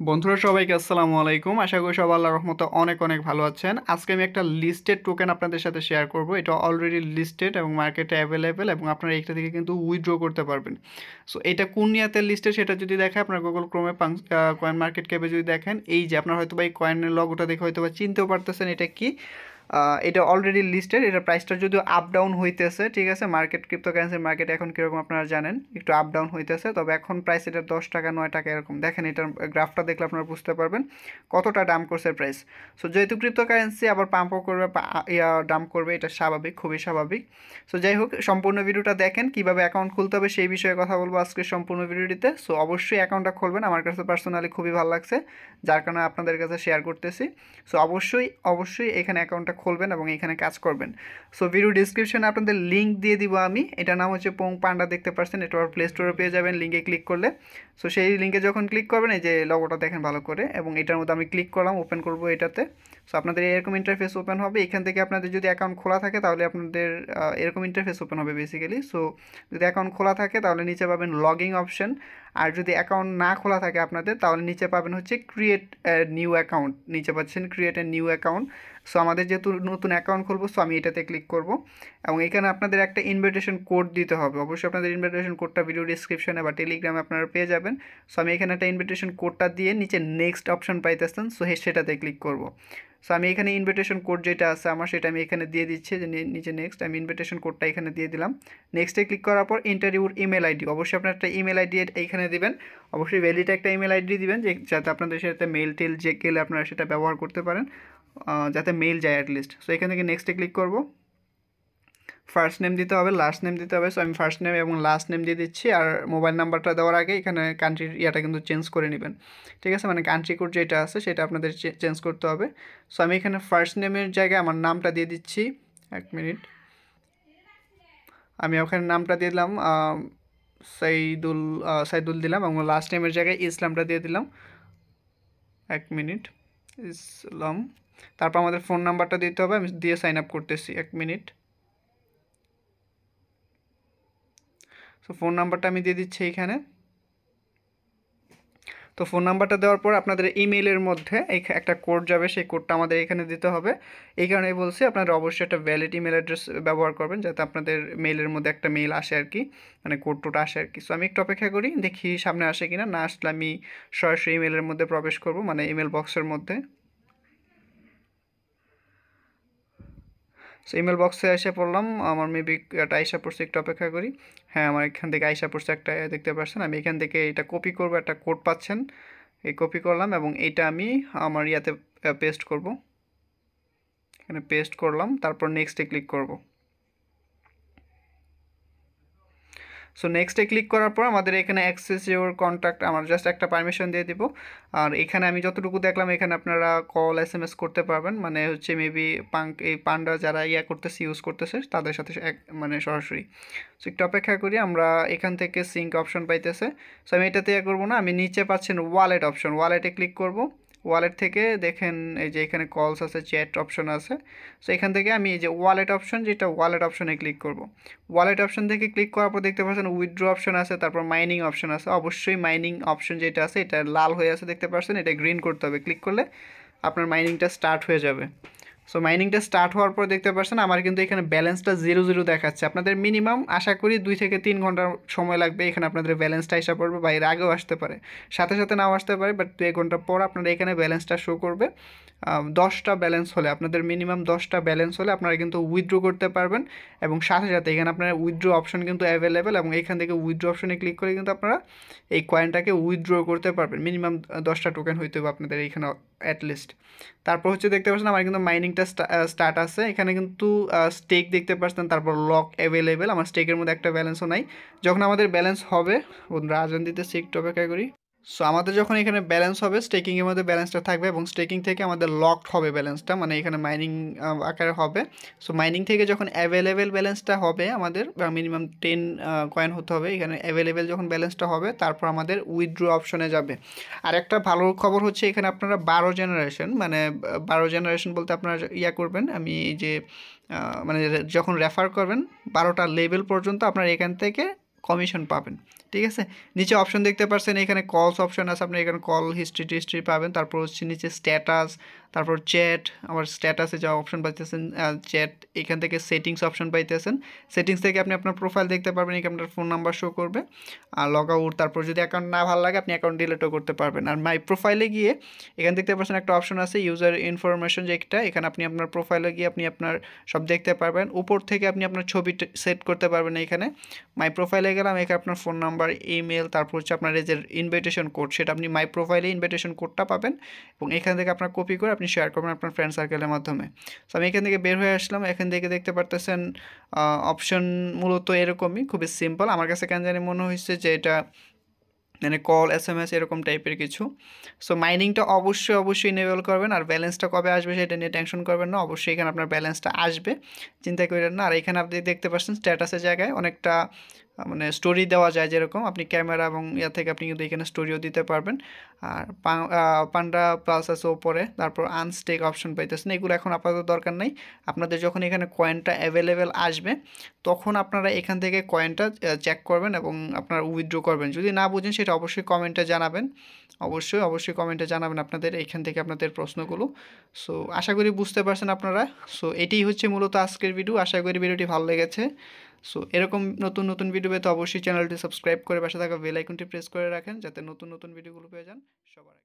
বন্ধুরা সবাইকে আসসালামু আলাইকুম। আশা করি সবাই আল্লাহর রহমতে অনেক অনেক ভালো আছেন। আজকে আমি একটা লিস্টেড টোকেন আপনাদের সাথে শেয়ার করব। এটা অলরেডি লিস্টেড এবং মার্কেটে অ্যাভেলেবেল এবং আপনারা এটা থেকে কিন্তু উইথড্র করতে পারবেন। সো এটা কোন নিয়াতে লিস্টেড সেটা যদি দেখে আপনার গুগল ক্রোমে কয়েন মার্কেট ক্যাপে যদি দেখেন, এই যে আপনার হয়তো বা এই কয়েনের লগোটা দেখে হয়তো বা চিনতেও পারতেছেন এটা কি। এটা অলরেডি লিস্টেড। এটা প্রাইসটা যদিও আপ ডাউন হইতেছে, ঠিক আছে। মার্কেট ক্রিপ্টোকারেন্সির মার্কেট এখন কীরকম আপনারা জানেন, একটু আপ ডাউন হইতেছে। তবে এখন প্রাইস এটা 10 টাকা 9 টাকা এরকম। দেখেন এটার গ্রাফটা দেখলে আপনারা বুঝতে পারবেন কতটা ডাম্প করছে প্রাইস। সো যেহেতু ক্রিপ্টোকারেন্সি আবার পাম্পও করবে ডাম্প করবে, এটা স্বাভাবিক, খুবই স্বাভাবিক। সো যাই হোক, সম্পূর্ণ ভিডিওটা দেখেন কীভাবে অ্যাকাউন্ট খুলতে হবে সেই বিষয়ে কথা বলবো আজকে সম্পূর্ণ ভিডিওটিতে। সো অবশ্যই অ্যাকাউন্টটা খুলবেন, আমার কাছে পার্সোনালি খুবই ভালো লাগছে, যার কারণে আপনাদের কাছে শেয়ার করতেছি। সো অবশ্যই এখানে অ্যাকাউন্টটা খুলবেন এবং এখানে কাজ করবেন। সো ভিডিও ডিসক্রিপশনে আপনাদের লিঙ্ক দিয়ে দিব আমি। এটার নাম হচ্ছে পং পান্ডা, দেখতে পাচ্ছেন। এটা প্লে স্টোরে পেয়ে যাবেন লিঙ্কে ক্লিক করলে। সো সেই লিঙ্কে যখন ক্লিক করবেন, এই যে লগোটা দেখেন ভালো করে, এবং এটার মধ্যে আমি ক্লিক করলাম, ওপেন করব এটাতে। সো আপনাদের এরকম ইন্টারফেস ওপেন হবে। এখান থেকে আপনাদের যদি অ্যাকাউন্ট খোলা থাকে তাহলে আপনাদের এরকম ইন্টারফেস ওপেন হবে বেসিক্যালি। সো যদি অ্যাকাউন্ট খোলা থাকে তাহলে নিচে পাবেন লগিং অপশন। আর যদি অ্যাকাউন্ট না খোলা থাকে আপনাদের, তাহলে নিচে পাবেন হচ্ছে ক্রিয়েট নিউ অ্যাকাউন্ট। নিচে পাচ্ছেন create a new account. So আমাদের যেহেতু নতুন অ্যাকাউন্ট খুলবো, সো আমি এটাতে ক্লিক করব এবং এখানে আপনাদের একটা ইনভিটেশন কোড দিতে হবে। অবশ্যই আপনাদের ইনভিটেশন কোডটা ভিডিও ডিসক্রিপশনে বা টেলিগ্রামে আপনারা পেয়ে যাবেন। সো আমি এখানে একটা ইনভিটেশন কোডটা দিয়ে নিচে নেক্সট অপশন পাইতেছেন, সো সেটাতে ক্লিক করব। সো আমি এখানে ইনভিটেশন কোড যেটা আছে আমার, সেটা আমি এখানে দিয়ে দিচ্ছি, যে নিচে নেক্সট। আমি ইনভিটেশন কোডটা এখানে দিয়ে দিলাম। নেক্সটে ক্লিক করার পর এন্টার ইউর ইমেল আইডি। অবশ্যই আপনার একটা ইমেল আইডি এইখানে দিবেন। অবশ্যই ভ্যালিড একটা ইমেল আইডি দিবেন, যে যাতে আপনাদের সাথে মেল টেল যে গেলে আপনারা সেটা ব্যবহার করতে পারেন, যাতে মেল যায় অ্যাটলিস্ট। সো এখান থেকে নেক্সটে ক্লিক করব। ফার্স্ট নেম দিতে হবে, লাস্ট নেম দিতে হবে। সো আমি ফার্স্ট নেম এবং লাস্ট নেম দিয়ে দিচ্ছি। আর মোবাইল নাম্বারটা দেওয়ার আগে এখানে কান্ট্রির ইয়াটা কিন্তু চেঞ্জ করে নেবেন, ঠিক আছে। মানে কান্ট্রি কোড যেটা আছে সেটা আপনাদের চেঞ্জ করতে হবে। সো আমি এখানে ফার্স্ট নেমের জায়গায় আমার নামটা দিয়ে দিচ্ছি। এক মিনিট, আমি ওখানে নামটা দিয়ে দিলাম সাইদুল। সাইদুল দিলাম এবং লাস্ট নেমের জায়গায় ইসলামটা দিয়ে দিলাম। এক মিনিট, ইসলাম। তারপর আমাদের ফোন নাম্বারটা দিতে হবে, আমি দিয়ে সাইন আপ করতেছি। এক মিনিট। সো ফোন নাম্বারটা আমি দিয়ে দিচ্ছি এইখানে। তো ফোন নাম্বারটা দেওয়ার পর আপনাদের ইমেইলের মধ্যে একটা কোড যাবে, সেই কোডটা আমাদের এখানে দিতে হবে। এই কারণেই বলছি আপনারা অবশ্যই একটা ভ্যালিড ইমেল অ্যাড্রেস ব্যবহার করবেন, যাতে আপনাদের মেইলের মধ্যে একটা মেইল আসে আর কি, মানে কোড টোটা আসে আর কি। সো আমি একটু অপেক্ষা করি, দেখি সামনে আসে কিনা। না আসলে আমি সরাসরি ইমেলের মধ্যে প্রবেশ করব, মানে ইমেল বক্সের মধ্যে। সো ইমেল বক্সে এসে পড়লাম, আমার মেবি একটা আইসা পড়ছে, একটু অপেক্ষা করি। হ্যাঁ, আমার এখান থেকে আইসা পড়ছে একটা, দেখতে পাচ্ছেন। আমি এখান থেকে এটা কপি করব, একটা কোড পাচ্ছেন, এই কপি করলাম এবং এইটা আমি আমার ইয়াতে পেস্ট করব। এখানে পেস্ট করলাম, তারপর নেক্সটে ক্লিক করব। সো নেক্সটে ক্লিক করার পর আমাদের এখানে অ্যাক্সেস ইউর কন্ট্যাক্ট, আমার জাস্ট একটা পারমিশন দিয়ে দিব। আর এখানে আমি যতটুকু দেখলাম, এখানে আপনারা কল SMS করতে পারবেন, মানে হচ্ছে মেবি এই পান্ডা যারা করতেছে, ইউজ করতেছে তাদের সাথে মানে সরাসরি। সো একটু অপেক্ষা করি, আমরা এখান থেকে সিঙ্ক অপশন পাইতেছে। সো আমি এটাতে করবো না, আমি নিচে পাচ্ছেন ওয়ালেট অপশন, ওয়ালেটে ক্লিক করব। ওয়ালেট থেকে দেখেন এই যে এখানে কলস আছে, চ্যাট অপশন আছে। সো এখান থেকে আমি এই যে ওয়ালেট অপশন, যেটা ওয়ালেট অপশনে ক্লিক করব। ওয়ালেট অপশন থেকে ক্লিক করার পর দেখতে পাচ্ছেন উইথড্র অপশন আছে, তারপর মাইনিং অপশন আছে। অবশ্যই মাইনিং অপশন যেটা আছে এটা লাল হয়ে আছে, দেখতে পাচ্ছেন, এটা গ্রিন করতে হবে। ক্লিক করলে আপনার মাইনিংটা স্টার্ট হয়ে যাবে। সো মাইনিংটা স্টার্ট হওয়ার পর দেখতে পাচ্ছেন আমার কিন্তু এখানে ব্যালেন্সটা 0 দেখাচ্ছে। আপনাদের মিনিমাম আশা করি 2 থেকে 3 ঘন্টা সময় লাগবে, এখানে আপনাদের ব্যালেন্সটা এসে পড়বে, বা এর আগেও আসতে পারে, সাথে সাথে নাও আসতে পারে, বাট 2 ঘন্টা পর আপনারা এখানে ব্যালেন্সটা শো করবে। 10টা ব্যালেন্স হলে, আপনাদের মিনিমাম 10টা ব্যালেন্স হলে আপনারা কিন্তু উইথড্র করতে পারবেন। এবং সাথে সাথে এখানে আপনারা উইথড্র অপশন কিন্তু অ্যাভেলেবেল, এবং এখান থেকে উইথড্র অপশনে ক্লিক করে কিন্তু আপনারা এই কয়েনটাকে উইথড্র করতে পারবেন। মিনিমাম 10টা টোকেন হইতে হবে আপনাদের এইখানে অ্যাটলিস্ট। তারপর হচ্ছে দেখতে পাচ্ছেন আমার কিন্তু মাইনিংটা স্টার্ট আছে, এখানে কিন্তু স্টেক দেখতে পাচ্ছেন, তারপর লক অ্যাভেলেবেল। আমার স্টেকের মধ্যে একটা ব্যালেন্সও নাই। যখন আমাদের ব্যালেন্স হবে, বন্ধুরা আজান দিতেছি, একটু অপেক্ষা করি। সো আমাদের যখন এখানে ব্যালেন্স হবে, স্টেকিংয়ের মধ্যে ব্যালেন্সটা থাকবে, এবং স্টেকিং থেকে আমাদের লকড হবে ব্যালেন্সটা, মানে এখানে মাইনিং আকারে হবে। সো মাইনিং থেকে যখন অ্যাভেলেবেল ব্যালেন্সটা হবে আমাদের, মিনিমাম 10 কয়েন হতে হবে, এখানে অ্যাভেলেবেল যখন ব্যালেন্সটা হবে, তারপর আমাদের উইথড্র অপশনে যাবে। আর একটা ভালো খবর হচ্ছে, এখানে আপনারা 12 জেনারেশন, মানে 12 জেনারেশন বলতে আপনারা করবেন, আমি যে মানে যখন রেফার করবেন 12টা লেভেল পর্যন্ত আপনারা এখান থেকে কমিশন পাবেন। ঠিক আছে, নিচে অপশন দেখতে পাচ্ছেন, এখানে কলস অপশন আছে, আপনি এখানে কল হিস্ট্রি পাবেন। তারপর হচ্ছে নিচে স্ট্যাটাস, তারপর চ্যাট, আবার স্ট্যাটাসে যা অপশন পাইতেছেন চ্যাট, এখান থেকে সেটিংস অপশন পাইতেছেন। সেটিংস থেকে আপনি আপনার প্রোফাইল দেখতে পারবেন, এখানে আপনার ফোন নাম্বার শো করবে, আর লগ আউট। তারপর যদি অ্যাকাউন্ট না ভালো লাগে আপনি অ্যাকাউন্ট ডিলিটও করতে পারবেন। আর মাই প্রোফাইলে গিয়ে এখানে দেখতে পাচ্ছেন একটা অপশন আছে ইউজার ইনফরমেশন, যে একটা, এখানে আপনি আপনার প্রোফাইলে গিয়ে আপনি আপনার সব দেখতে পারবেন। উপর থেকে আপনি আপনার ছবি সেট করতে পারবেন। এখানে মাই প্রোফাইলে গেলাম, এখানে আপনার ফোন নাম্বার, ইমেল, তারপর হচ্ছে আপনার এই যে ইনভিটেশন কোড, সেটা আপনি মাই প্রোফাইলে ইনভিটেশন কোডটা পাবেন, এবং এখান থেকে আপনার কপি করে আপনি শেয়ার করবেন আপনার ফ্রেন্ড সার্কেলের মাধ্যমে। সো আমি এখান থেকে বের হয়ে আসলাম। এখান থেকে দেখতে পারতেছেন অপশন মূলত এরকমই, খুবই সিম্পল। আমার কাছে কেন জানি মনে হয়েছে যে এটা মানে কল, SMS এরকম টাইপের কিছু। সো মাইনিংটা অবশ্যই ইনেবল করবেন। আর ব্যালেন্সটা কবে আসবে সেটা নিয়ে টেনশন করবেন না, অবশ্যই এখানে আপনার ব্যালেন্সটা আসবে, চিন্তা করেন না। আর এখানে আপনি দেখতে পাচ্ছেন স্ট্যাটাসের জায়গায় অনেকটা মানে স্টোরি দেওয়া যায়, যেরকম আপনি ক্যামেরা এবং ইয়া থেকে আপনি কিন্তু এখানে স্টোরিও দিতে পারবেন। আর পান্ডা প্লাস আছে ওপরে, তারপর আনস্টেক অপশন পাইতেছেন। এগুলো এখন আপাতত দরকার নেই। আপনাদের যখন এখানে কয়েনটা অ্যাভেলেবেল আসবে তখন আপনারা এখান থেকে কয়েনটা চেক করবেন এবং আপনারা উইথড্র করবেন। যদি না বুঝেন সেটা অবশ্যই কমেন্টে জানাবেন, অবশ্যই কমেন্টে জানাবেন আপনাদের এখান থেকে আপনাদের প্রশ্নগুলো। সো আশা করি বুঝতে পারছেন আপনারা। সো এটাই হচ্ছে মূলত আজকের ভিডিও। আশা করি ভিডিওটি ভালো লেগেছে। সো এরকম নতুন ভিডিও পেতে অবশ্যই চ্যানেলটি সাবস্ক্রাইব করে পাশে থাকা বেল আইকনটি প্রেস করে রাখেন, যাতে নতুন ভিডিওগুলো পেয়ে যান সবার আগে।